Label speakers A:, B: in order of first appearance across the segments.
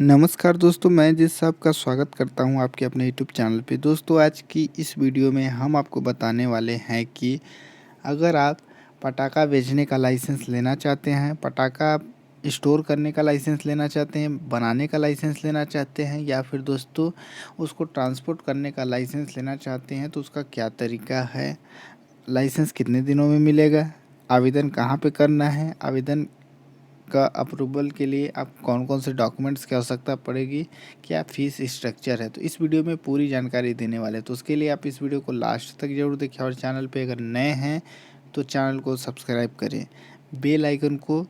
A: नमस्कार दोस्तों, मैं जिस साहब का स्वागत करता हूं आपके अपने यूट्यूब चैनल पे। दोस्तों, आज की इस वीडियो में हम आपको बताने वाले हैं कि अगर आप पटाखा बेचने का लाइसेंस लेना चाहते हैं, पटाखा स्टोर करने का लाइसेंस लेना चाहते हैं, बनाने का लाइसेंस लेना चाहते हैं या फिर दोस्तों उसको ट्रांसपोर्ट करने का लाइसेंस लेना चाहते हैं, तो उसका क्या तरीका है, लाइसेंस कितने दिनों में मिलेगा, आवेदन कहाँ पे करना है, आवेदन का अप्रूवल के लिए आप कौन कौन से डॉक्यूमेंट्स की आवश्यकता पड़ेगी, क्या फ़ीस स्ट्रक्चर है, तो इस वीडियो में पूरी जानकारी देने वाले हैं। तो उसके लिए आप इस वीडियो को लास्ट तक ज़रूर देखें और चैनल पे अगर नए हैं तो चैनल को सब्सक्राइब करें, बेल आइकन को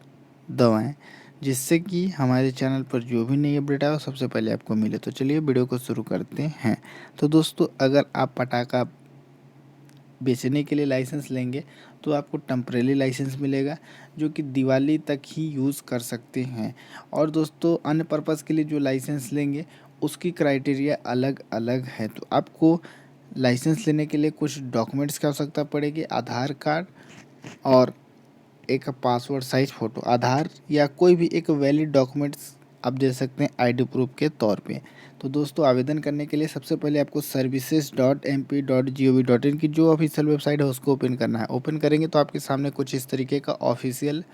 A: दबाएं, जिससे कि हमारे चैनल पर जो भी नई अपडेट आए वो सबसे पहले आपको मिले। तो चलिए वीडियो को शुरू करते हैं। तो दोस्तों, अगर आप पटाखा बेचने के लिए लाइसेंस लेंगे तो आपको टेम्परेरी लाइसेंस मिलेगा, जो कि दिवाली तक ही यूज़ कर सकते हैं। और दोस्तों, अन्य पर्पज़ के लिए जो लाइसेंस लेंगे उसकी क्राइटेरिया अलग अलग है। तो आपको लाइसेंस लेने के लिए कुछ डॉक्यूमेंट्स की आवश्यकता पड़ेगी, आधार कार्ड और एक पासपोर्ट साइज फ़ोटो। आधार या कोई भी एक वैलिड डॉक्यूमेंट्स आप दे सकते हैं आईडी प्रूफ के तौर पे। तो दोस्तों, आवेदन करने के लिए सबसे पहले आपको services.mp.gov.in की जो ऑफिशियल वेबसाइट है उसको ओपन करना है। ओपन करेंगे तो आपके सामने कुछ इस तरीके का ऑफिशियल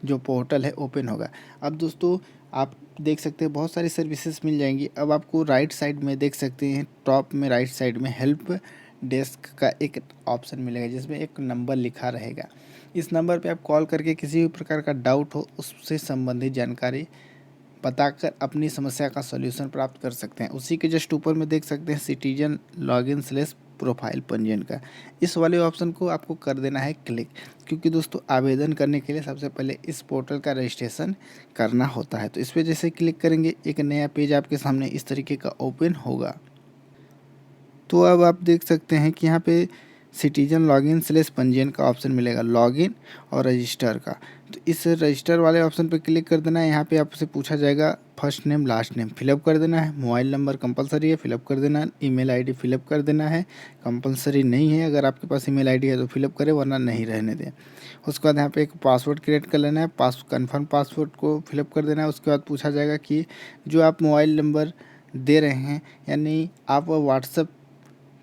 A: जो पोर्टल है ओपन होगा। अब दोस्तों, आप देख सकते हैं बहुत सारी सर्विसेज मिल जाएंगी। अब आपको राइट साइड में देख सकते हैं, टॉप में राइट साइड में हेल्प डेस्क का एक ऑप्शन मिलेगा जिसमें एक नंबर लिखा रहेगा। इस नंबर पे आप कॉल करके किसी भी प्रकार का डाउट हो उससे संबंधित जानकारी बताकर अपनी समस्या का सॉल्यूशन प्राप्त कर सकते हैं। उसी के जस्ट ऊपर में देख सकते हैं सिटीजन लॉगिन स्लेस प्रोफाइल पंजीयन का, इस वाले ऑप्शन को आपको कर देना है क्लिक, क्योंकि दोस्तों आवेदन करने के लिए सबसे पहले इस पोर्टल का रजिस्ट्रेशन करना होता है। तो इस पर जैसे क्लिक करेंगे एक नया पेज आपके सामने इस तरीके का ओपन होगा। तो अब आप देख सकते हैं कि यहाँ पे सिटीजन लॉगिन स्लेस पंजीयन का ऑप्शन मिलेगा, लॉगिन और रजिस्टर का। तो इस रजिस्टर वाले ऑप्शन पर क्लिक कर देना है। यहाँ पे आपसे पूछा जाएगा first name last name fill up कर देना है, मोबाइल नंबर कंपलसरी है फिलअप कर देना है, ईमेल आईडी फिलअप कर देना है, कंपलसरी नहीं है, अगर आपके पास ईमेल आईडी है तो फिलअप करें वरना नहीं रहने दें। उसके बाद यहाँ पे एक पासवर्ड क्रिएट कर लेना है, कन्फर्म पासवर्ड को फिलअप कर देना है। उसके बाद पूछा जाएगा कि जो आप मोबाइल नंबर दे रहे हैं यानी आप व्हाट्सएप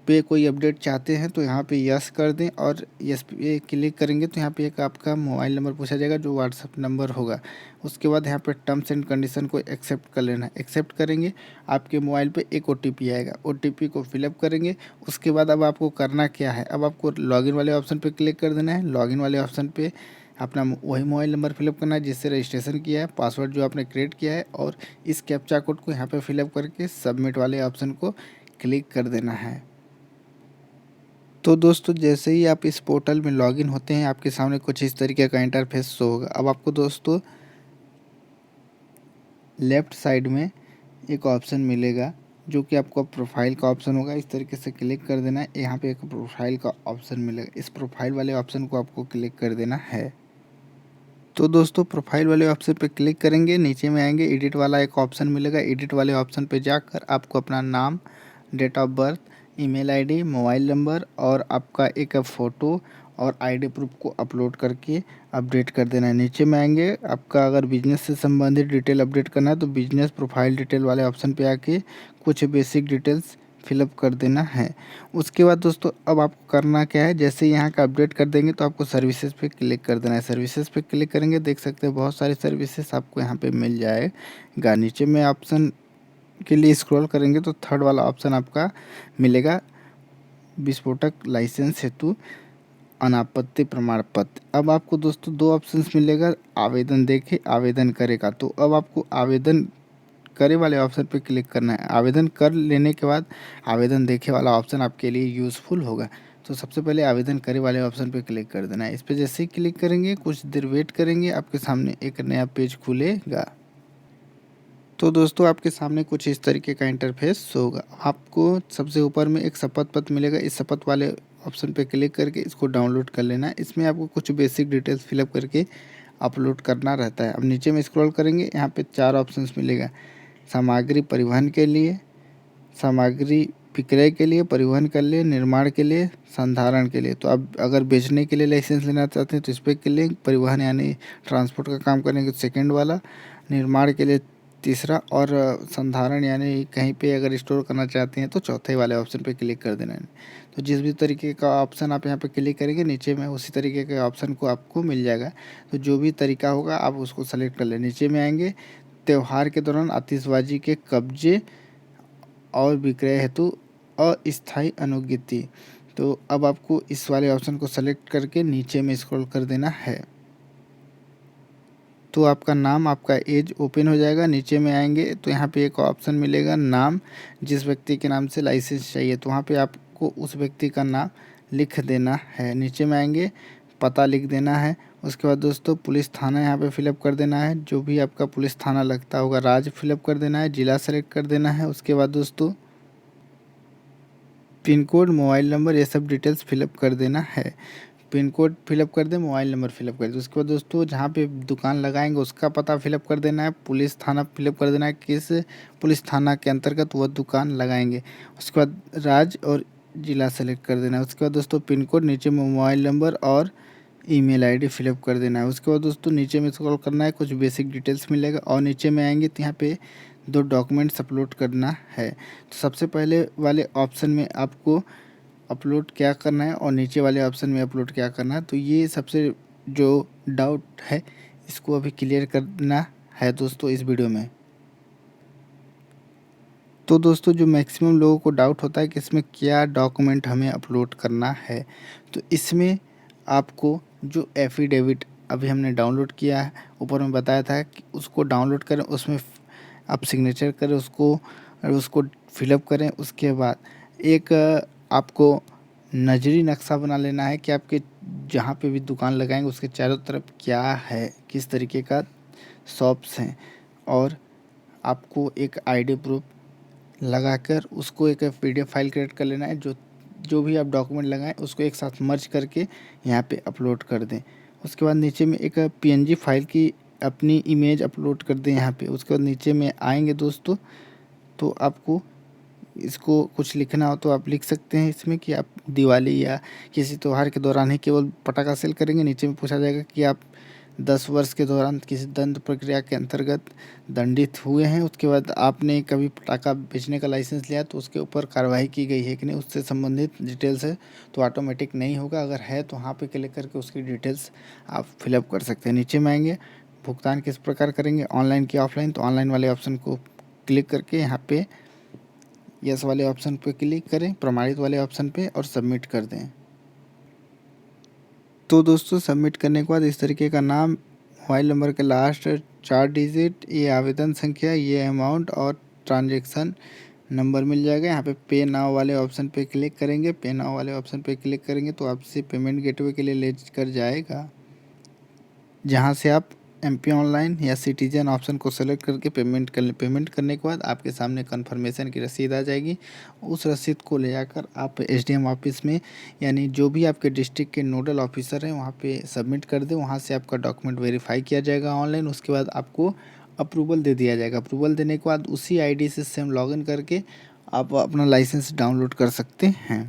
A: पे कोई अपडेट चाहते हैं तो यहाँ पे यस कर दें, और यस पे क्लिक करेंगे तो यहाँ पे एक आपका मोबाइल नंबर पूछा जाएगा जो व्हाट्सअप नंबर होगा। उसके बाद यहाँ पे टर्म्स एंड कंडीशन को एक्सेप्ट कर लेना है। एक्सेप्ट करेंगे, आपके मोबाइल पे एक ओटीपी आएगा, ओटीपी को फिलअप करेंगे। उसके बाद अब आपको करना क्या है, अब आपको लॉगिन वाले ऑप्शन पर क्लिक कर देना है। लॉगिन वाले ऑप्शन पर अपना वही मोबाइल नंबर फिलअप करना है जिससे रजिस्ट्रेशन किया है, पासवर्ड जो आपने क्रिएट किया है, और इस कैप्चा कोड को यहाँ पे फिलअप करके सबमिट वाले ऑप्शन को क्लिक कर देना है। तो दोस्तों, जैसे ही आप इस पोर्टल में लॉगिन होते हैं आपके सामने कुछ इस तरीके का इंटरफेस शो होगा। अब आपको दोस्तों लेफ़्ट साइड में एक ऑप्शन मिलेगा जो कि आपको प्रोफाइल का ऑप्शन होगा, इस तरीके से क्लिक कर देना है। यहाँ पे एक प्रोफाइल का ऑप्शन मिलेगा, इस प्रोफाइल वाले ऑप्शन को आपको क्लिक कर देना है। तो दोस्तों, प्रोफाइल वाले ऑप्शन पे क्लिक करेंगे, नीचे में आएंगे, एडिट वाला एक ऑप्शन मिलेगा। एडिट वाले ऑप्शन पे जाकर आपको अपना नाम, date of birth, email ID, mobile number और आपका एक फ़ोटो और आईडी प्रूफ को अपलोड करके अपडेट कर देना है। नीचे में आएंगे, आपका अगर बिजनेस से संबंधित डिटेल अपडेट करना है तो बिजनेस प्रोफाइल डिटेल वाले ऑप्शन पे आके कुछ बेसिक डिटेल्स फिलअप कर देना है। उसके बाद दोस्तों, अब आपको करना क्या है, जैसे यहाँ का अपडेट कर देंगे तो आपको सर्विसेज पे क्लिक कर देना है। सर्विसेज पे क्लिक करेंगे, देख सकते हैं बहुत सारी सर्विसेज आपको यहाँ पे मिल जाएगा। नीचे में ऑप्शन के लिए स्क्रॉल करेंगे तो थर्ड वाला ऑप्शन आपका मिलेगा, विस्फोटक लाइसेंस हेतु अनापत्ति प्रमाण पत्र। अब आपको दोस्तों दो ऑप्शंस मिलेगा, आवेदन देखे आवेदन करेगा। तो अब आपको आवेदन करे वाले ऑप्शन पे क्लिक करना है। आवेदन कर लेने के बाद आवेदन देखे वाला ऑप्शन आपके लिए यूज़फुल होगा। तो सबसे पहले आवेदन करे वाले ऑप्शन पे क्लिक कर देना है। इस पर जैसे ही क्लिक करेंगे कुछ देर वेट करेंगे, आपके सामने एक नया पेज खुलेगा। तो दोस्तों, आपके सामने कुछ इस तरीके का इंटरफेस होगा। आपको सबसे ऊपर में एक शपथ पत्र मिलेगा, इस शपथ वाले ऑप्शन पे क्लिक करके इसको डाउनलोड कर लेना है। इसमें आपको कुछ बेसिक डिटेल्स फिलअप करके अपलोड करना रहता है। अब नीचे में स्क्रॉल करेंगे, यहाँ पे चार ऑप्शंस मिलेगा, सामग्री परिवहन के लिए, सामग्री विक्रय के लिए, परिवहन के लिए, निर्माण के लिए, संधारण के लिए। तो अब अगर बेचने के लिए लाइसेंस लेना चाहते हैं तो इस पर क्लिक, परिवहन यानी ट्रांसपोर्ट का काम करेंगे तो सेकंड वाला, निर्माण के लिए तीसरा, और संधारण यानी कहीं पे अगर स्टोर करना चाहते हैं तो चौथे वाले ऑप्शन पे क्लिक कर देना है। तो जिस भी तरीके का ऑप्शन आप यहाँ पे क्लिक करेंगे नीचे में उसी तरीके के ऑप्शन को आपको मिल जाएगा। तो जो भी तरीका होगा आप उसको सेलेक्ट कर लें। नीचे में आएंगे, त्यौहार के दौरान आतिशबाजी के कब्जे और विक्रय हेतु अस्थायी अनुज्ञप्ति। तो अब आपको इस वाले ऑप्शन को सेलेक्ट करके नीचे में स्क्रॉल कर देना है। तो आपका नाम, आपका एज ओपन हो जाएगा। नीचे में आएंगे तो यहाँ पे एक ऑप्शन मिलेगा नाम, जिस व्यक्ति के नाम से लाइसेंस चाहिए तो वहाँ पे आपको उस व्यक्ति का नाम लिख देना है। नीचे में आएंगे, पता लिख देना है। उसके बाद दोस्तों पुलिस थाना यहाँ पे फिलअप कर देना है, जो भी आपका पुलिस थाना लगता होगा। राज्य फिलअप कर देना है, जिला सेलेक्ट कर देना है। उसके बाद दोस्तों पिन कोड, मोबाइल नंबर, ये सब डिटेल्स फिलअप कर देना है। पिन कोड फिलअप कर दें, मोबाइल नंबर फिलअप कर दें। उसके बाद दोस्तों जहाँ पे दुकान लगाएंगे उसका पता फिलअप कर देना है। पुलिस थाना फिलअप कर देना है, किस पुलिस थाना के अंतर्गत वह दुकान लगाएंगे। उसके बाद राज्य और जिला सेलेक्ट कर देना है। उसके बाद दोस्तों पिन कोड, नीचे में मोबाइल नंबर और ईमेल आईडी फिलअप कर देना है। उसके बाद दोस्तों नीचे में स्क्रॉल करना है, कुछ बेसिक डिटेल्स मिलेगा और नीचे में आएंगे तो यहाँ पे 2 डॉक्यूमेंट्स अपलोड करना है। तो सबसे पहले वाले ऑप्शन में आपको अपलोड क्या करना है और नीचे वाले ऑप्शन में अपलोड क्या करना है, तो ये सबसे जो डाउट है इसको अभी क्लियर करना है दोस्तों इस वीडियो में। तो दोस्तों जो मैक्सिमम लोगों को डाउट होता है कि इसमें क्या डॉक्यूमेंट हमें अपलोड करना है, तो इसमें आपको जो एफिडेविट अभी हमने डाउनलोड किया है, ऊपर में बताया था कि उसको डाउनलोड करें, उसमें आप सिग्नेचर करें उसको और उसको फिलअप करें। उसके बाद एक आपको नजरी नक्शा बना लेना है कि आपके जहाँ पे भी दुकान लगाएंगे उसके चारों तरफ क्या है, किस तरीके का शॉप्स हैं, और आपको एक आईडी प्रूफ लगाकर उसको एक पीडीएफ फाइल क्रिएट कर लेना है। जो जो भी आप डॉक्यूमेंट लगाएं उसको एक साथ मर्ज करके यहाँ पे अपलोड कर दें। उसके बाद नीचे में एक पीएनजी फाइल की अपनी इमेज अपलोड कर दें यहाँ पे। उसके बाद नीचे में आएंगे दोस्तों तो आपको इसको कुछ लिखना हो तो आप लिख सकते हैं इसमें कि आप दिवाली या किसी त्यौहार के दौरान ही केवल पटाखा सेल करेंगे। नीचे में पूछा जाएगा कि आप 10 वर्ष के दौरान किसी दंड प्रक्रिया के अंतर्गत दंडित हुए हैं। उसके बाद आपने कभी पटाखा बेचने का लाइसेंस लिया तो उसके ऊपर कार्रवाई की गई है कि नहीं, उससे संबंधित डिटेल्स है तो ऑटोमेटिक नहीं होगा। अगर है तो वहाँ पे क्लिक करके उसकी डिटेल्स आप फिलअप कर सकते हैं। नीचे में आएंगे, भुगतान किस प्रकार करेंगे, ऑनलाइन कि ऑफलाइन, तो ऑनलाइन वाले ऑप्शन को क्लिक करके यहाँ पे यस वाले ऑप्शन पे क्लिक करें, प्रमाणित वाले ऑप्शन पे, और सबमिट कर दें। तो दोस्तों सबमिट करने के बाद इस तरीके का नाम, मोबाइल नंबर के लास्ट 4 डिजिट, ये आवेदन संख्या, ये अमाउंट और ट्रांजैक्शन नंबर मिल जाएगा। यहाँ पे पे नाउ वाले ऑप्शन पे क्लिक करेंगे। पे नाउ वाले ऑप्शन पे क्लिक करेंगे तो आपसे पेमेंट गेटवे के लिए ले कर जाएगा, जहाँ से आप एमपी ऑनलाइन या सिटीजन ऑप्शन को सेलेक्ट करके पेमेंट कर लें। पेमेंट करने के बाद आपके सामने कन्फर्मेशन की रसीद आ जाएगी। उस रसीद को ले जाकर आप एसडीएम ऑफिस में, यानी जो भी आपके डिस्ट्रिक्ट के नोडल ऑफिसर हैं वहाँ पे सबमिट कर दें। वहाँ से आपका डॉक्यूमेंट वेरीफाई किया जाएगा ऑनलाइन। उसके बाद आपको अप्रूवल दे दिया जाएगा। अप्रूवल देने के बाद उसी आईडी से सेम लॉगिन करके आप अपना लाइसेंस डाउनलोड कर सकते हैं।